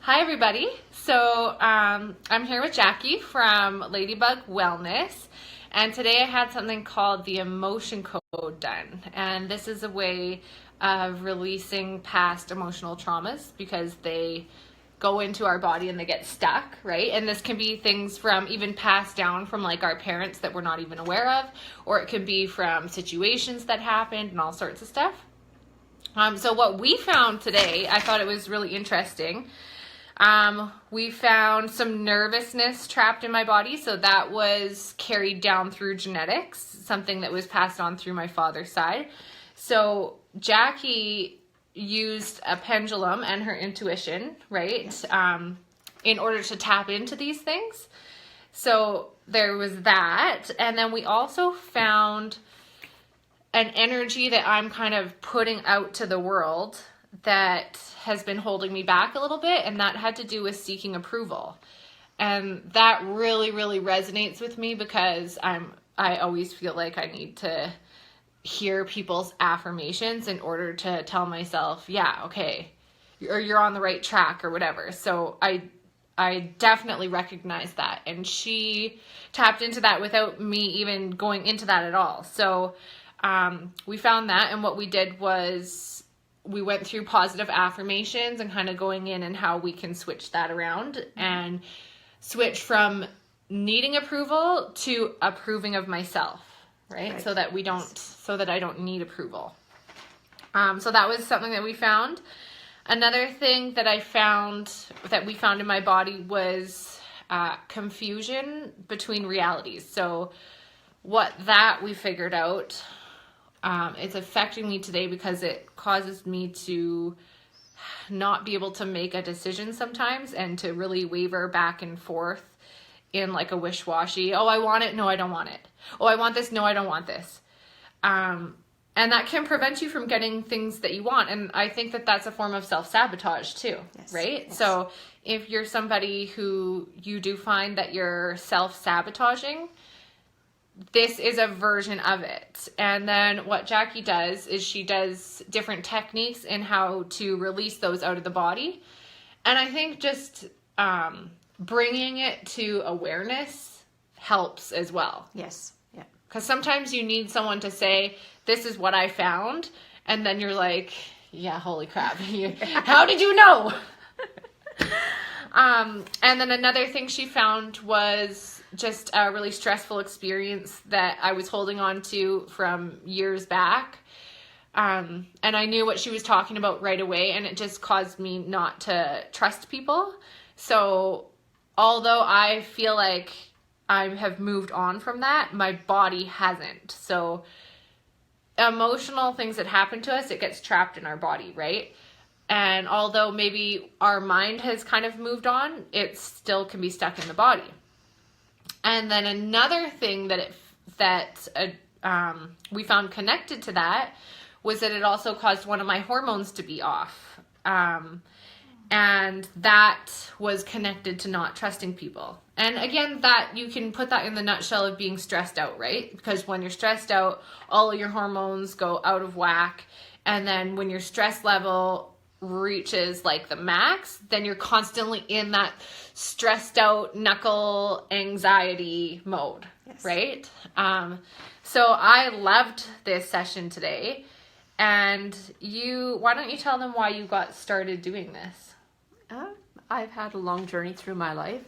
Hi everybody. So I'm here with Jackie from Ladybug Wellness, and today I had something called the emotion code done, and this is a way of releasing past emotional traumas because they go into our body and they get stuck, right? And this can be things from even passed down from like our parents that we're not even aware of, or it can be from situations that happened and all sorts of stuff. So what we found today, I thought it was really interesting. We found some nervousness trapped in my body. So that was carried down through genetics, something that was passed on through my father's side. So Jackie used a pendulum and her intuition, right? Yes. In order to tap into these things. So there was that. And then we also found an energy that I'm kind of putting out to the world that has been holding me back a little bit, and that had to do with seeking approval. And that really, really resonates with me because I always feel like I need to hear people's affirmations in order to tell myself, yeah, okay, or you're on the right track or whatever. So I definitely recognize that. And she tapped into that without me even going into that at all. So we found that, and what we did was we went through positive affirmations and kind of going in and how we can switch that around and switch from needing approval to approving of myself, right? So that I don't need approval. So that was something that we found. Another thing that we found in my body was confusion between realities. So what that we figured out, it's affecting me today because it causes me to not be able to make a decision sometimes and to really waver back and forth in like a wish-washy. Oh, I want it. No, I don't want it. Oh, I want this. No, I don't want this. And that can prevent you from getting things that you want. And I think that that's a form of self-sabotage too, yes, right? Yes. So if you're somebody who you do find that you're self-sabotaging, this is a version of it. And then what Jackie does is she does different techniques in how to release those out of the body. And I think just bringing it to awareness helps as well. Yes. Yeah. Because sometimes you need someone to say, this is what I found. And then you're like, yeah, holy crap. How did you know? And then another thing she found was just a really stressful experience that I was holding on to from years back. And I knew what she was talking about right away, and it just caused me not to trust people. So although I feel like I have moved on from that, my body hasn't. So emotional things that happen to us, it gets trapped in our body, right? And although maybe our mind has kind of moved on, it still can be stuck in the body. And then another thing that we found connected to that was that it also caused one of my hormones to be off. And that was connected to not trusting people. And again, that you can put that in the nutshell of being stressed out, right? Because when you're stressed out, all of your hormones go out of whack. And then when your stress level reaches like the max, then you're constantly in that stressed out knuckle anxiety mode, yes, right? So I loved this session today. And why don't you tell them why you got started doing this? I've had a long journey through my life.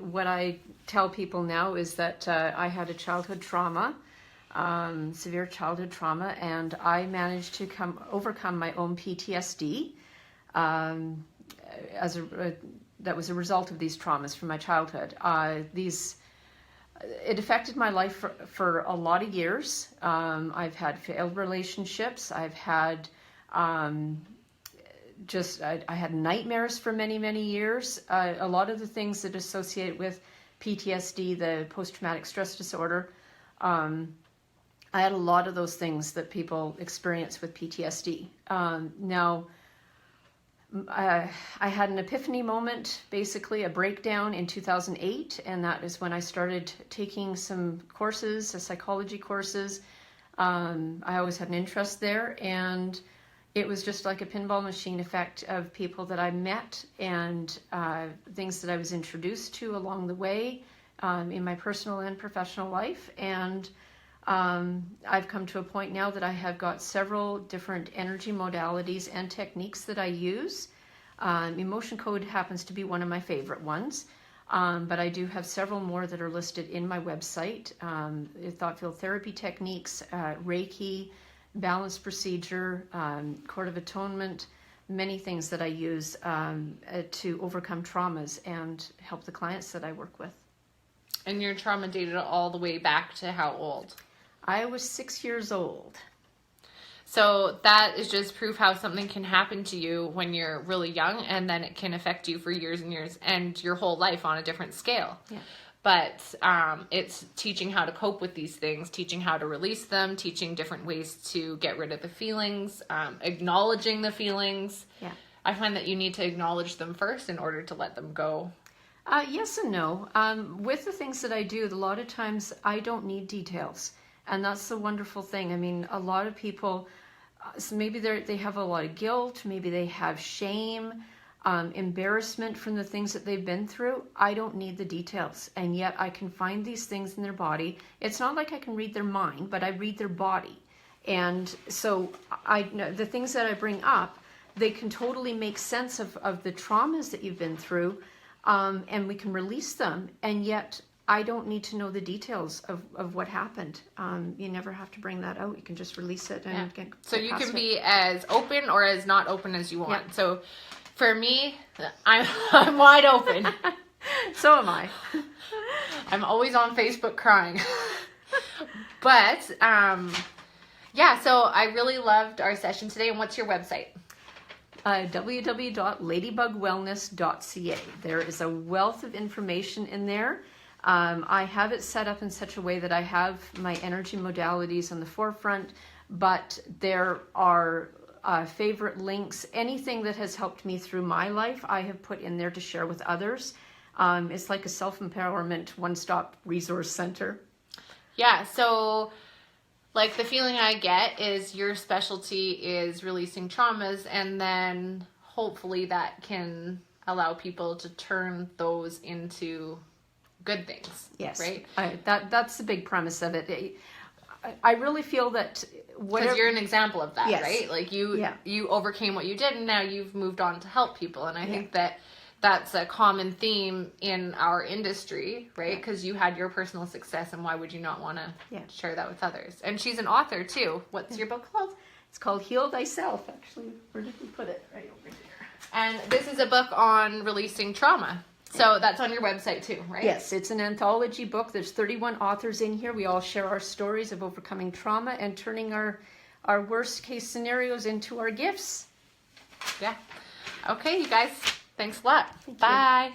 What I tell people now is that I had a childhood trauma, severe childhood trauma, and I managed to overcome my own PTSD. That was a result of these traumas from my childhood. It affected my life for a lot of years. I've had failed relationships. I've had I had nightmares for many, many years. A lot of the things that associate with PTSD, the post-traumatic stress disorder, I had a lot of those things that people experience with PTSD. Now, I had an epiphany moment, basically a breakdown in 2008, and that is when I started taking some courses, psychology courses. I always had an interest there, and It was just like a pinball machine effect of people that I met and things that I was introduced to along the way in my personal and professional life. And I've come to a point now that I have got several different energy modalities and techniques that I use. Emotion code happens to be one of my favorite ones. But I do have several more that are listed in my website. Thought field therapy techniques, Reiki, balance procedure, Court of Atonement, many things that I use to overcome traumas and help the clients that I work with. And your trauma dated all the way back to how old? I was 6 years old. So that is just proof how something can happen to you when you're really young, and then it can affect you for years and years and your whole life on a different scale. Yeah. But it's teaching how to cope with these things, teaching how to release them, teaching different ways to get rid of the feelings, acknowledging the feelings. Yeah. I find that you need to acknowledge them first in order to let them go. Yes and no. With the things that I do, a lot of times I don't need details. And that's the wonderful thing. I mean, a lot of people, so maybe they have a lot of guilt, maybe they have shame, embarrassment from the things that they've been through. I don't need the details. And yet I can find these things in their body. It's not like I can read their mind, but I read their body. And so the things that I bring up, they can totally make sense of the traumas that you've been through, and we can release them. And yet I don't need to know the details of what happened. You never have to bring that out. You can just release it and get So you can it. be as open or as not open as you want. Yeah. So for me, I'm wide open. So am I. I'm always on Facebook crying. But yeah, so I really loved our session today. And what's your website? www.ladybugwellness.ca. There is a wealth of information in there. I have it set up in such a way that I have my energy modalities on the forefront, but there are favorite links. Anything that has helped me through my life, I have put in there to share with others. It's like a self-empowerment one-stop resource center. Yeah, so like the feeling I get is your specialty is releasing traumas, and then hopefully that can allow people to turn those into good things. Yes, right. That's the big premise of it. I really feel that because you're an example of that, yes. right? Like you overcame what you did, and now you've moved on to help people. And I think that that's a common theme in our industry, right? Because you had your personal success, and why would you not want to share that with others? And she's an author too. What's your book called? It's called Heal Thyself. Actually, where did we put it? Right over here. And this is a book on releasing trauma. So that's on your website too, right? Yes, it's an anthology book. There's 31 authors in here. We all share our stories of overcoming trauma and turning our worst case scenarios into our gifts. Yeah. Okay, you guys. Thanks a lot. Thank you. Bye.